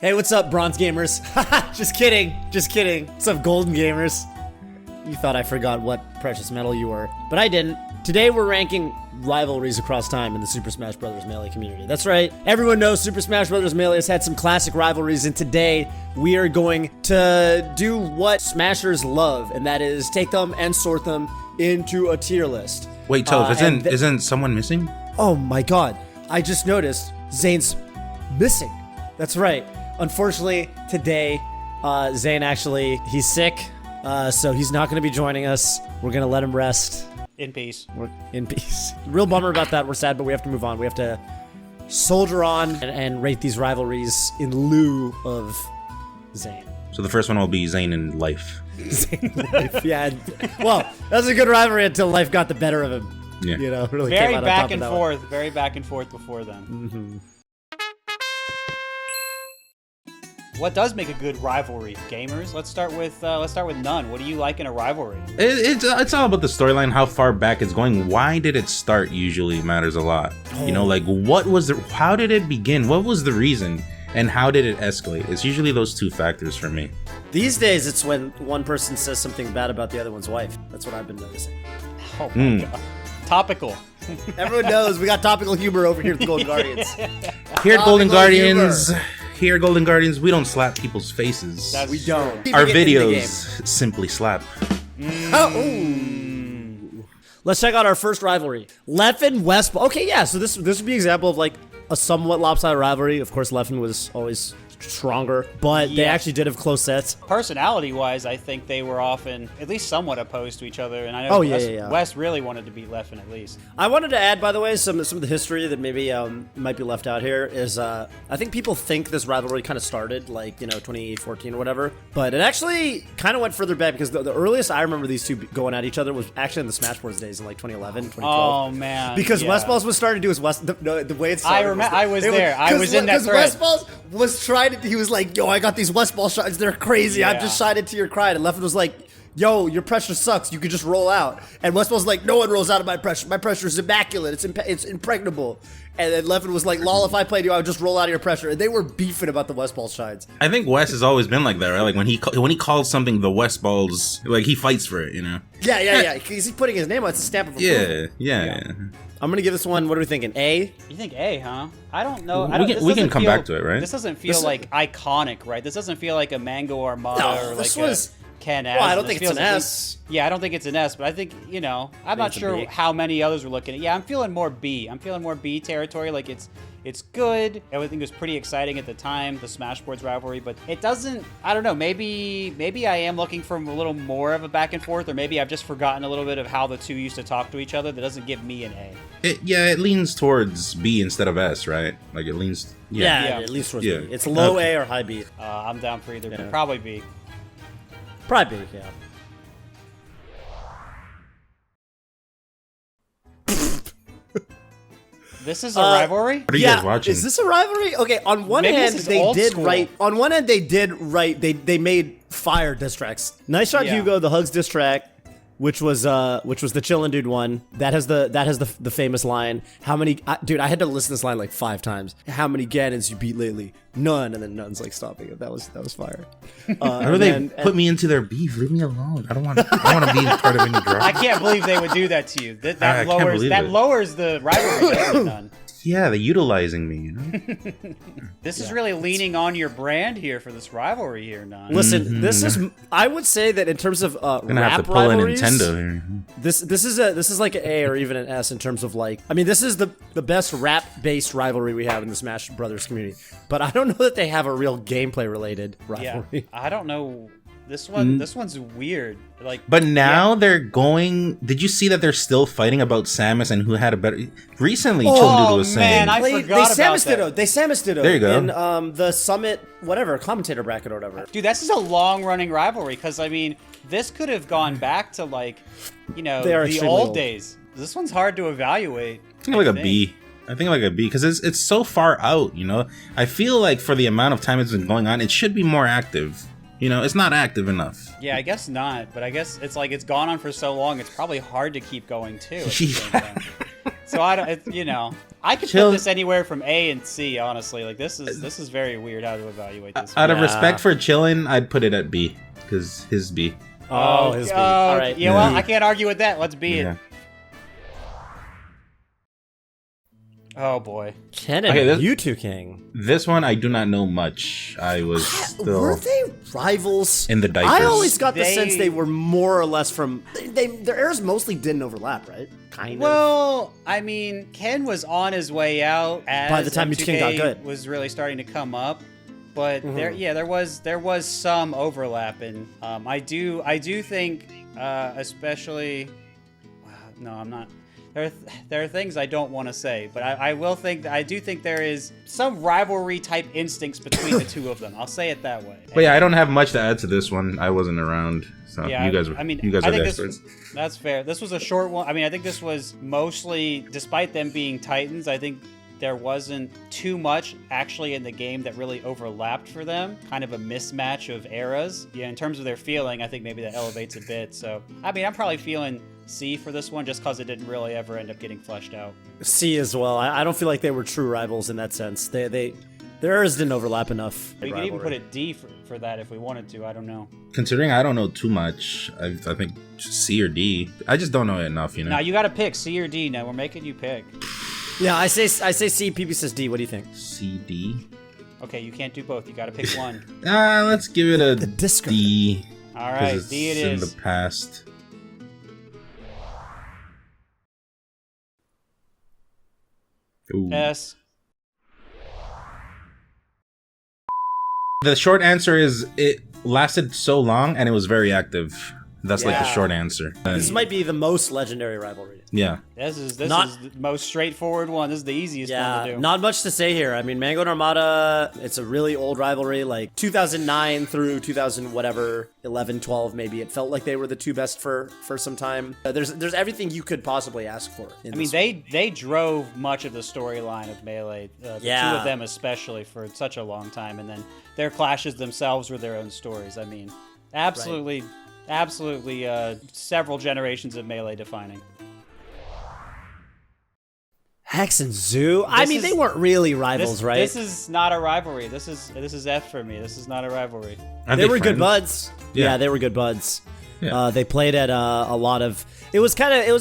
Hey, what's up, bronze gamers? Just kidding. What's up, golden gamers? You thought I forgot what precious metal you were, but I didn't. Today we're ranking rivalries across time in the Super Smash Bros. Melee community. That's right. Everyone knows Super Smash Bros. Melee has had some classic rivalries, and today we are going to do what Smashers love, and that is take them and sort them into a tier list. Wait, Toph, isn't someone missing? Oh my god. I just noticed Zane's missing. That's right. Unfortunately, today, Zane he's sick, so he's not going to be joining us. We're going to let him rest. In peace. In peace. Real bummer about that. We're sad, but we have to move on. We have to soldier on and rate these rivalries in lieu of Zane. So the first one will be Zane in life. Zane in life, yeah. Well, that's a good rivalry until life got the better of him. Yeah. You know, really Very came out back on top and of that forth. one. Very back and forth before then. Mm-hmm. What does make a good rivalry, gamers? Let's start with none. What do you like in a rivalry? It's all about the storyline, how far back it's going. Why did it start usually matters a lot. You know, like how did it begin? What was the reason? And how did it escalate? It's usually those two factors for me. These days, it's when one person says something bad about the other one's wife. That's what I've been noticing. Oh my god. Topical. Everyone knows we got topical humor over here at the Golden Guardians. Here at Golden Guardians, we don't slap people's faces. That's We don't. Our videos simply slap. Let's check out our first rivalry. Leffen Westball. Okay, yeah, so this would be an example of like a somewhat lopsided rivalry. Of course, Leffen was always stronger, but they actually did have close sets. Personality-wise, I think they were often at least somewhat opposed to each other, and I know West really wanted to beat Leffen at least. I wanted to add, by the way, some of the history that maybe might be left out here is I think people think this rivalry kind of started like 2014 or whatever, but it actually kind of went further back because the earliest I remember these two going at each other was actually in the Smash Bros days in like 2011, 2012. Oh man! Because Westballs was starting to do his the way it started. I remember. I was there. I was in that thread. Westballs was trying to. He was like, "Yo, I got these Westball shots. They're crazy. I'm just shied into your crowd." And Leffen was like, "Yo, your pressure sucks. You could just roll out." And Westball's like, "No one rolls out of my pressure. My pressure is immaculate. It's impregnable." And then Leffen was like, "Lol, if I played you, I would just roll out of your pressure." And they were beefing about the Westball shines. I think West has always been like that, right? Like when he calls something the West Balls, like he fights for it, you know? Yeah. He's putting his name on it. It's a stamp of approval. Yeah. I'm gonna give this one. What are we thinking? A? You think A, huh? I don't know. We can come back to it, right? This doesn't feel like iconic, right? This doesn't feel like a Mango Armada or like a Ken S. Well, I don't think it's an S. Yeah, I don't think it's an S, but I think, I'm not sure how many others were looking at. Yeah, I'm feeling more B. I'm feeling more B territory. Like it's good. Everything was pretty exciting at the time, the Smash Boards rivalry, but it doesn't, I don't know, maybe I am looking for a little more of a back and forth, or maybe I've just forgotten a little bit of how the two used to talk to each other. That doesn't give me an A. It leans towards B instead of S, right? Like it leans, it leans towards B. It's low A or high B. I'm down for either, but probably B. Probably B, yeah. This is a rivalry? What are you guys watching? Is this a rivalry? Okay, on one hand, they did made fire diss tracks. Nice Shot Hugo, the Hugs diss track, which was the Chillin' Dude one. That has the famous line. How many dude, I had to listen to this line like 5 times. How many Ganons you beat lately? None. And then None's like stopping it. That was fire. How do they put me into their beef? Leave me alone. I don't want to be part of any drama. I can't believe they would do that to you. That lowers the rivalry. None. Yeah, they're utilizing me, you know? This is really leaning on your brand here for this rivalry here, None. Listen, this is, I would say that in terms of I'm gonna rap have to pull rivalries, a Nintendo here. This is like an A or even an S in terms of like, I mean, this is the best rap-based rivalry we have in the Smash Brothers community. But I don't know that they have a real gameplay-related rivalry. Yeah, I don't know. This one's weird. Like, but now they're going. Did you see that they're still fighting about Samus and who had a better? Recently, Chillin' Dude was saying. Man, I forgot about that. They Samus did it. There you go. In the Summit, whatever, commentator bracket or whatever. Dude, this is a long-running rivalry because I mean, this could have gone back to like, the old days. This one's hard to evaluate. I think like a B because it's so far out. I feel like for the amount of time it's been going on, it should be more active. It's not active enough. Yeah, I guess not. But I guess it's like it's gone on for so long, it's probably hard to keep going, too. Yeah. So I don't, I could put this anywhere from A and C. Honestly, like this is very weird how to evaluate this. Out of respect for Chillin, I'd put it at B because his B. Oh, his B. All right. Yeah, well, I can't argue with that. Let's B it. Oh boy. Ken and Mewtwo King. This one I do not know much. I was still... Were they rivals? In the diapers. I always got the sense they were more or less from... Their eras mostly didn't overlap, right? Kind of. Well, I mean, Ken was on his way out as by the time Mewtwo King got good. Was really starting to come up. But there was some overlap, and I do think, especially... No, I'm not... There are things I don't want to say, but I do think there is some rivalry type instincts between the two of them. I'll say it that way. But yeah, I don't have much to add to this one. I wasn't around, so yeah, you guys are the experts. That's fair. This was a short one. I mean, I think this was mostly, despite them being Titans, I think there wasn't too much actually in the game that really overlapped for them. Kind of a mismatch of eras. Yeah, in terms of their feeling, I think maybe that elevates a bit. So, I mean, I'm probably feeling C for this one just because it didn't really ever end up getting fleshed out. C as well. I don't feel like they were true rivals in that sense. Their eras didn't overlap enough. We could even put it D for that if we wanted to. I don't know. Considering I don't know too much, I think C or D. I just don't know enough, Now you got to pick C or D. Now we're making you pick. Yeah, I say C. PP says D. What do you think? C, D. Okay, you can't do both. You got to pick one. Let's give it a D. All right, D it is. In the past. Ooh. S. The short answer is it lasted so long and it was very active. That's like the short answer. This might be the most legendary rivalry. Yeah. This is the most straightforward one. This is the easiest one to do. Not much to say here. I mean, Mango and Armada, it's a really old rivalry, like 2009 through 2000 whatever, 11, 12 maybe. It felt like they were the two best for some time. There's everything you could possibly ask for. I mean, they drove much of the storyline of Melee, the two of them especially, for such a long time, and then their clashes themselves were their own stories. I mean, absolutely... Right. Absolutely, several generations of Melee defining. Hex and Zoo? I mean, they weren't really rivals, right? This is not a rivalry. This is F for me. This is not a rivalry. They were good buds. Yeah, they were good buds. Yeah. They played at a lot of... It was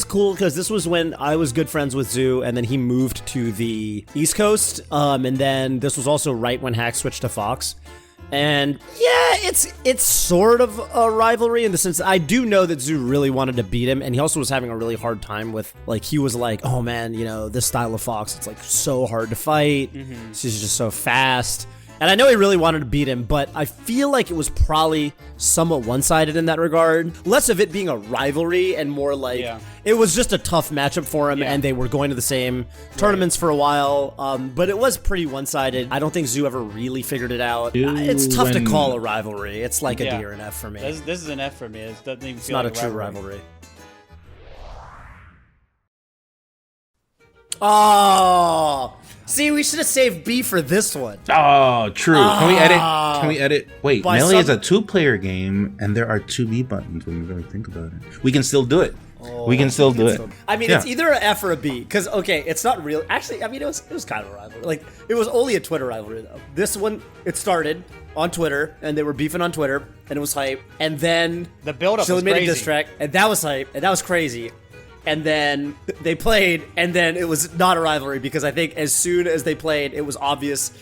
cool because this was when I was good friends with Zoo, and then he moved to the East Coast, and then this was also right when Hack switched to Fox. And yeah, it's sort of a rivalry in the sense that I do know that Zoo really wanted to beat him, and he also was having a really hard time with, like, he was like, oh man, this style of Fox, it's like so hard to fight. She's just so fast. And I know he really wanted to beat him, but I feel like it was probably somewhat one-sided in that regard. Less of it being a rivalry and more like it was just a tough matchup for him, and they were going to the same tournaments for a while. But it was pretty one-sided. I don't think Zoo ever really figured it out. It's tough to call a rivalry. It's like a D or an F for me. This is an F for me. It doesn't even feel not like a true rivalry. Oh, see, we should have saved B for this one. Oh, true. Can we edit? Wait, Melee is a two-player game, and there are two B buttons when you really think about it. We can still do it. We can still do it. I mean, it's either an F or a B, because, okay, it's not real. Actually, I mean, it was kind of a rivalry. Like, it was only a Twitter rivalry, though. This one, it started on Twitter, and they were beefing on Twitter, and it was hype. And then the build-up was made crazy. A diss track, and that was hype, and that was crazy. And then they played, and then it was not a rivalry, because I think as soon as they played, it was obvious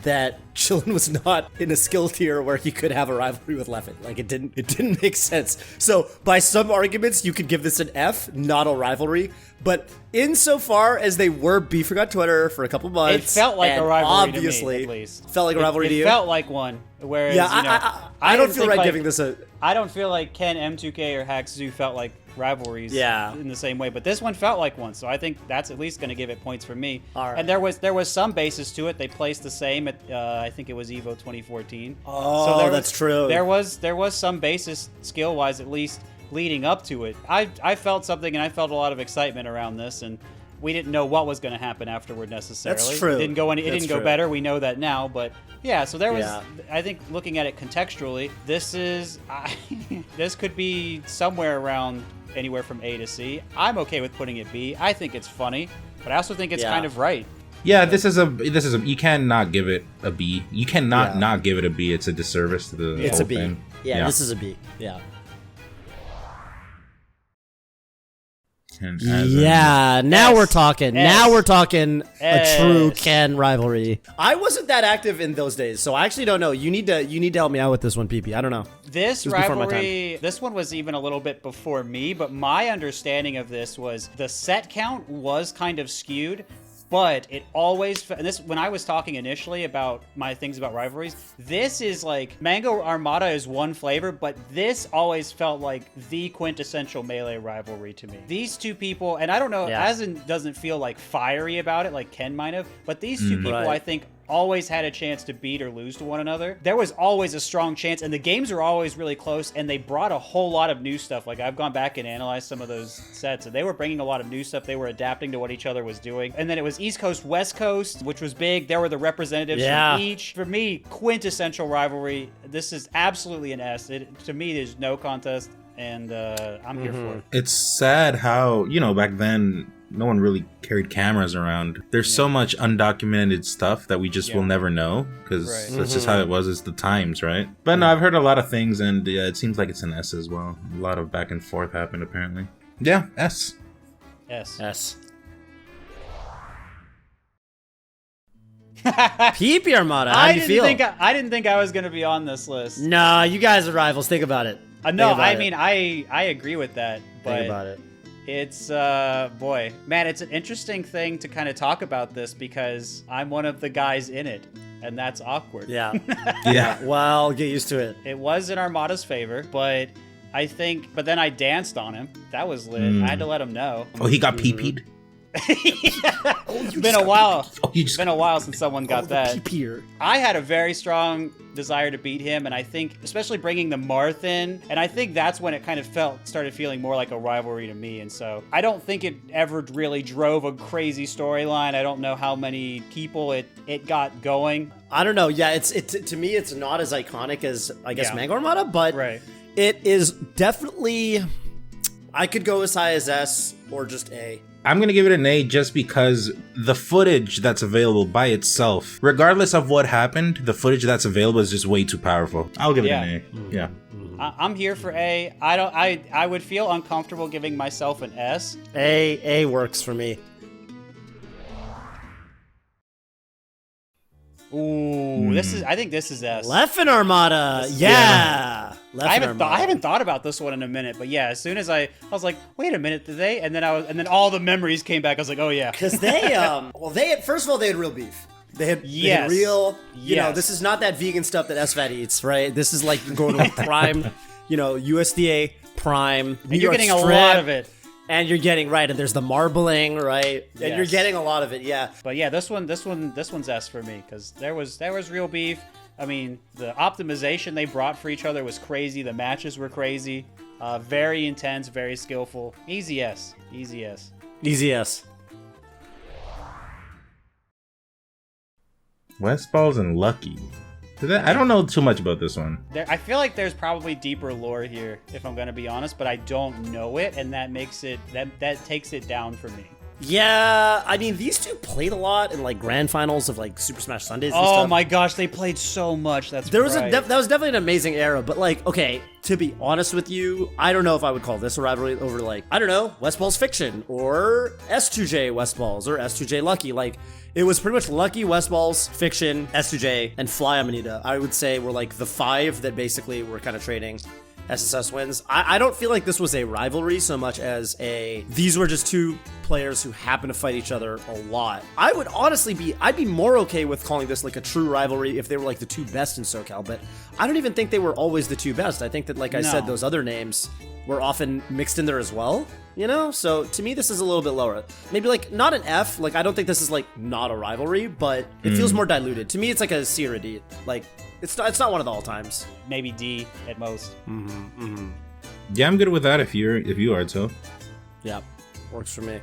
that Chillin was not in a skill tier where he could have a rivalry with Leffen. Like, it didn't make sense. So by some arguments, you could give this an F, not a rivalry. But insofar as they were beefing on Twitter for a couple months, it felt like a rivalry obviously, to me, at least. Felt like a rivalry to you? It felt like one. Whereas, I don't feel right giving this a... I don't feel like Ken M2K or Hack Zoo felt like rivalries in the same way, but this one felt like one, so I think that's at least going to give it points for me. All right. And there was some basis to it. They placed the same at I think it was EVO 2014. Oh, so that's true. There was some basis skill wise, at least leading up to it. I felt something, and I felt a lot of excitement around this, and we didn't know what was going to happen afterward necessarily. That's true. It didn't go better. We know that now, but yeah. So there was. I think looking at it contextually, this could be somewhere around anywhere from A to C. I'm okay with putting it B. I think it's funny. But I also think it's Yeah. kind of right. Yeah, this is a you cannot give it a B. You cannot not give it a B. It's a disservice to the It's whole a B. thing. Yeah, this is a B. Yeah. And as Yeah, now S. we're talking. S. Now we're talking a true S. Ken rivalry. I wasn't that active in those days, so I actually don't know. You need to help me out with this one, PP. I don't know. This It was before my rivalry, this one was even a little bit before me, but my understanding of this was the set count was kind of skewed, but it always, and this, when I was talking initially about my things about rivalries, this is like, Mango Armada is one flavor, but this always felt like the quintessential Melee rivalry to me. These two people, and I don't know, Yeah. Asin doesn't feel like fiery about it like Ken might have, but these two people, Right. I think, always had a chance to beat or lose to one another. There was always a strong chance, and the games were always really close, and they brought a whole lot of new stuff. Like, I've gone back and analyzed some of those sets, and they were bringing a lot of new stuff. They were adapting to what each other was doing. And then it was East Coast, West Coast, which was big. There were the representatives Yeah. from each. For me, quintessential rivalry. This is absolutely an S. To me, there's no contest, and I'm here for it. It's sad how, back then, no one really carried cameras around. There's so much undocumented stuff that we just will never know, because Right. that's just how it was. It's the times, right? But no, I've heard a lot of things, and it seems like it's an S as well. A lot of back and forth happened, apparently. Yeah, S. S. S. PP Armada, how do you feel? I didn't think I was going to be on this list. Nah, you guys are rivals. Think about it. No, Think about I it. mean, I agree with that, but Think about it. it's, boy, man, it's an interesting thing to kind of talk about this because I'm one of the guys in it, and that's awkward. Yeah. Yeah. Well, get used to it. It was in Armada's favor, but but then I danced on him. That was lit. I had to let him know. Oh, he got PP''d? It's been a while. Oh, you It's just been a while since someone got that. PP-er. I had a very strong desire to beat him, and I think, especially bringing the Marth in, and I think that's when it kind of started feeling more like a rivalry to me. And so I don't think it ever really drove a crazy storyline. I don't know how many people it got going. I don't know. Yeah, to me, it's not as iconic as, I guess, Yeah. Mango Armada, but Right. it is definitely, I could go as high as S or just A. I'm going to give it an A just because the footage that's available by itself, regardless of what happened, the footage that's available is just way too powerful. I'll give it an A. Yeah. I'm here for A. I would feel uncomfortable giving myself an S. A works for me. Ooh, I think this is S. Leffen Armada. Yeah. Leffen Armada. I haven't thought about this one in a minute, but yeah, as soon as I was like, wait a minute, did they? And then all the memories came back. I was like, oh yeah. Because first of all, they had real beef. They had Yes. real, Yes. this is not that vegan stuff that SFAT eats, right? This is like going to prime, USDA prime. And you're getting a lot of it. And you're getting, right, and there's the marbling, right? And Yes. you're getting a lot of it, yeah. But yeah, this one's S for me because there was real beef. I mean, the optimization they brought for each other was crazy. The matches were crazy, very intense, very skillful. Easy S, easy S. Easy S. West Balls and Lucky. I don't know too much about this one. I feel like there's probably deeper lore here, if I'm gonna be honest, but I don't know it, and that makes it that takes it down for me. Yeah, I mean, these two played a lot in, like, grand finals of, like, Super Smash Sundays and Oh stuff. my gosh, they played so much. That was That was definitely an amazing era, but, like, okay, to be honest with you, I don't know if I would call this a rivalry over, like, I don't know, West Balls Fiction, or S2J West Balls, or S2J Lucky. Like, it was pretty much Lucky, West Balls, Fiction, S2J, and Fly Amanita. I would say were, like, the five that basically were kind of trading SSS wins. I don't feel like this was a rivalry so much as these were just two players who happen to fight each other a lot. I would honestly I'd be more okay with calling this like a true rivalry if they were like the two best in SoCal, but I don't even think they were always the two best. I think that, like I said, those other names were often mixed in there as well, So to me, this is a little bit lower. Maybe like not an F, like I don't think this is like not a rivalry, but it feels more diluted. To me, it's like a C or a D. Like it's not one of the all times. maybe D at most. Yeah, I'm good with that if you are, so. Yeah, works for me.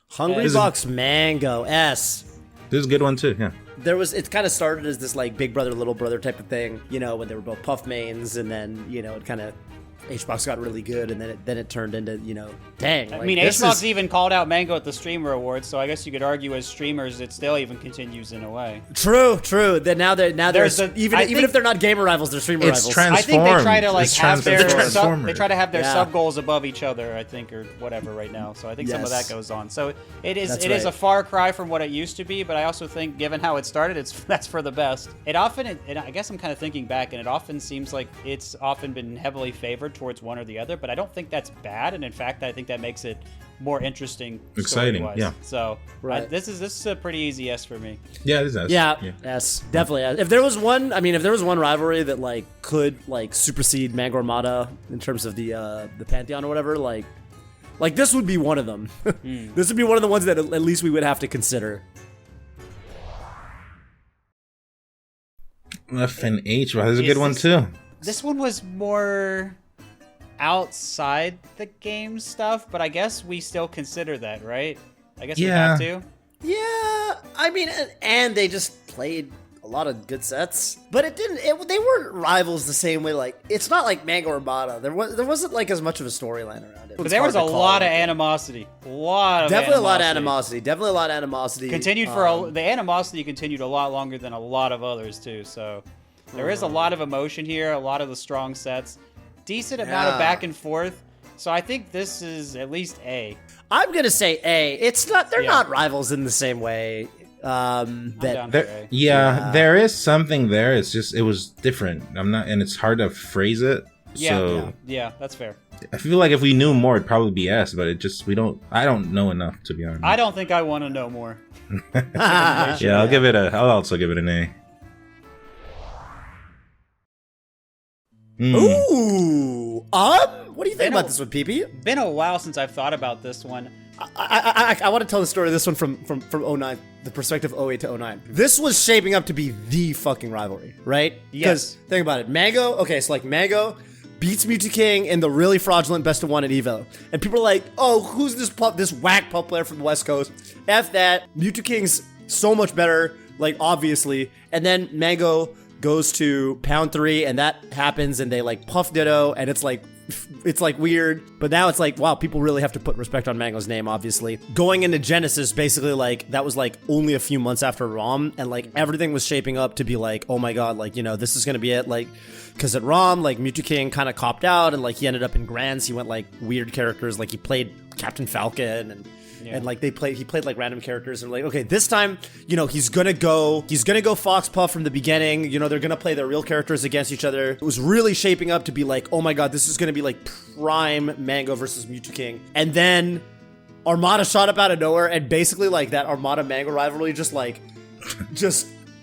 Hungry Box Mango S. This is a good one too, yeah. It kind of started as this like big brother little brother type of thing, when they were both Puff mains, and then it kind of HBox got really good, and then it turned into, you know, dang. I like, mean, this HBox is- even called out Mango at the Streamer Awards, so I guess you could argue as streamers, it still even continues in a way. True. That now they're even I think- if they're not gamer rivals, they're streamer It's rivals. I think they try to It's have their transformed. they try to have their Yeah. sub goals above each other, I think, or whatever right now. So I think some of that Yes. goes on. So it is That's it is right. a far cry from what it used to be, but I also think given how it started, that's for the best. I guess I'm kind of thinking back, and it often seems like it's often been heavily favored towards one or the other, but I don't think that's bad, and in fact, I think that makes it more interesting, Exciting, story-wise. yeah. So Right. this is a pretty easy S for me. Yeah, this is. Yeah, yes, definitely. If there was one rivalry that like could like supersede Mango Armada in terms of the Pantheon or whatever, like this would be one of them. This would be one of the ones that at least we would have to consider. F and H. Wow, this is a Is good one this- too. This one was more outside the game stuff, but I guess we still consider that, right? I guess we have to. Yeah, I mean, and they just played a lot of good sets, but they weren't rivals the same way. Like, it's not like Mango Armada. There wasn't like as much of a storyline around it. But It's there was a hard to call lot of it. animosity. A lot of Definitely animosity. Definitely a lot of animosity. Continued the animosity continued a lot longer than a lot of others too. So there is a lot of emotion here, a lot of the strong sets, decent amount of Yeah. back and forth. So I think this is at least A. I'm gonna say A. It's not. They're Yeah. not rivals in the same way. I'm That down for There, A. there is something there. It's just it was different. And it's hard to phrase it. Yeah, So yeah, that's fair. I feel like if we knew more, it'd probably be S. But I don't know enough to be honest. I don't think I want to know more. Yeah, I'll also give it an A. Ooh. What do you think about this one, PP? Been a while since I've thought about this one. I want to tell the story of this one from 09, the perspective 08 to 09. This was shaping up to be the fucking rivalry, right? Yes. Because think about it. Mango, okay, so like Mango beats Mewtwo King in the really fraudulent best of one at Evo. And people are like, oh, who's this whack pup player from the West Coast? F that. Mewtwo King's so much better, like, obviously. And then Mango goes to Pound 3, and that happens, and they like puff Ditto, and it's like weird, but now it's like, wow, people really have to put respect on Mango's name, obviously. Going into Genesis, basically, like, that was like only a few months after ROM, and like everything was shaping up to be like, oh my god, like, you know, this is gonna be it, like, because at ROM, like, Mewtwo King kind of copped out, and like he ended up in Grands, he went like weird characters, like he played Captain Falcon, and like he played like random characters, and like, okay, this time, you know, he's gonna go Fox Puff from the beginning. You know, they're gonna play their real characters against each other. It was really shaping up to be like, oh my god, this is gonna be like prime Mango versus Mewtwo King. And then Armada shot up out of nowhere, and basically like that Armada Mango rivalry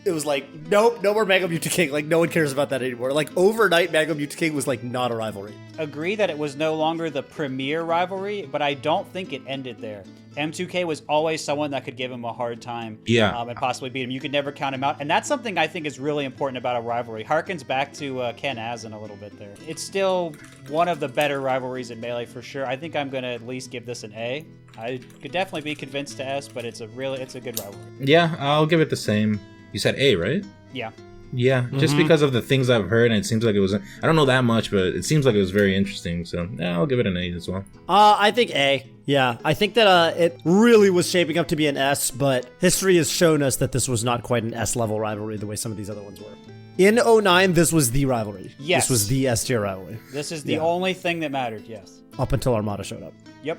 it was like, nope, no more Mango Mewtwo King. Like, no one cares about that anymore. Like, overnight, Mango Mewtwo King was like not a rivalry. Agree that it was no longer the premier rivalry, but I don't think it ended there. M2K was always someone that could give him a hard time, and possibly beat him. You could never count him out, and that's something I think is really important about a rivalry. Harkens back to Ken Asin a little bit there. It's still one of the better rivalries in Melee for sure. I think I'm gonna at least give this an A. I could definitely be convinced to S, but it's a good rivalry. Yeah, I'll give it the same. You said A, right? Yeah. Yeah, just because of the things I've heard, and it seems like it was. I don't know that much, but it seems like it was very interesting. So yeah, I'll give it an A as well. I think A. Yeah, I think that it really was shaping up to be an S, but history has shown us that this was not quite an S level rivalry the way some of these other ones were. In 09, this was the rivalry. Yes. This was the S tier rivalry. This is the only thing that mattered. Yes. Up until Armada showed up. Yep.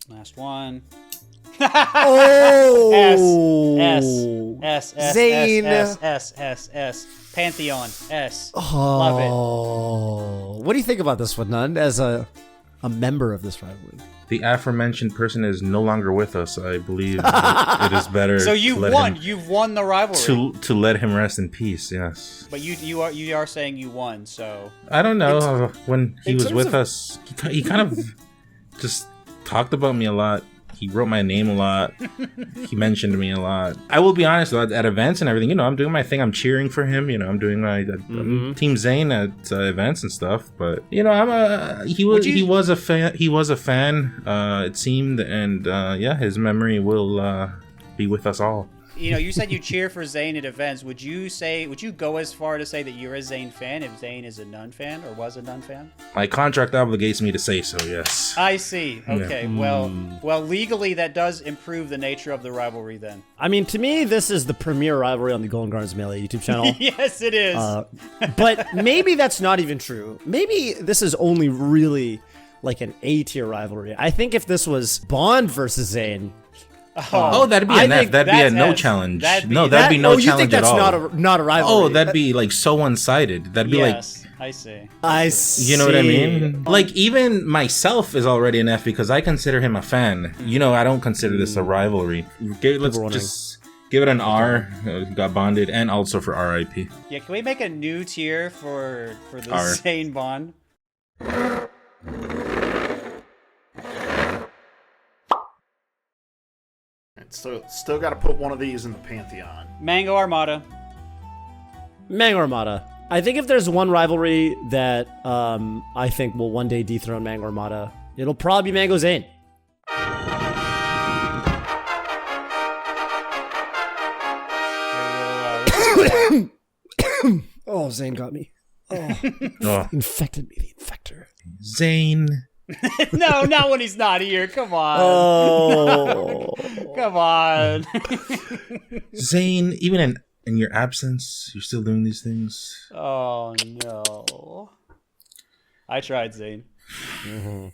Last one. Oh, S. Zane. S. Pantheon. S. Love it. Oh, what do you think about this one, Nund? As a member of this rivalry, The aforementioned person is no longer with us. I believe it is better. So you won. You've won the rivalry. To let him rest in peace. Yes. But you are saying you won. So I don't know. When he was terms with of- us, he kind of just talked about me a lot. He wrote my name a lot. He mentioned me a lot. I will be honest, though, at events and everything, you know, I'm doing my thing. I'm cheering for him. You know, I'm doing my I'm Team Zane at events and stuff. But you know, he was a fan. He was a fan. It seemed, and yeah, his memory will be with us all. you said you cheer for Zayn at events. Would you go as far to say that you're a Zayn fan if Zayn is a Nun fan or was a Nun fan? My contract obligates me to say so, yes. I see. Okay. Yeah. Well, legally that does improve the nature of the rivalry then. I mean, to me, this is the premier rivalry on the Golden Gardens Melee YouTube channel. Yes, it is. But maybe that's not even true. Maybe this is only really like an A-tier rivalry. I think if this was Bond versus Zayn, Oh, that'd be an F. That'd be a no challenge. That'd be no challenge you think that's at all. not a rivalry? Oh, that'd be like so one-sided. That'd be yes, I see. I see. You know what I mean? Like even myself is already an F because I consider him a fan. I don't consider this a rivalry. Let's just give it an R. Got bonded, and also for RIP. Yeah, can we make a new tier for the Zayn Bond? Still got to put one of these in the Pantheon. Mango Armada. Mango Armada. I think if there's one rivalry that I think will one day dethrone Mango Armada, it'll probably be Mango Zayn. Oh, Zayn got me. Oh. Infected me, the infector. Zayn. No, not when he's not here. Come on. Oh. Come on. Zayn, even in your absence, you're still doing these things. Oh, no. I tried, Zayn. Mm-hmm.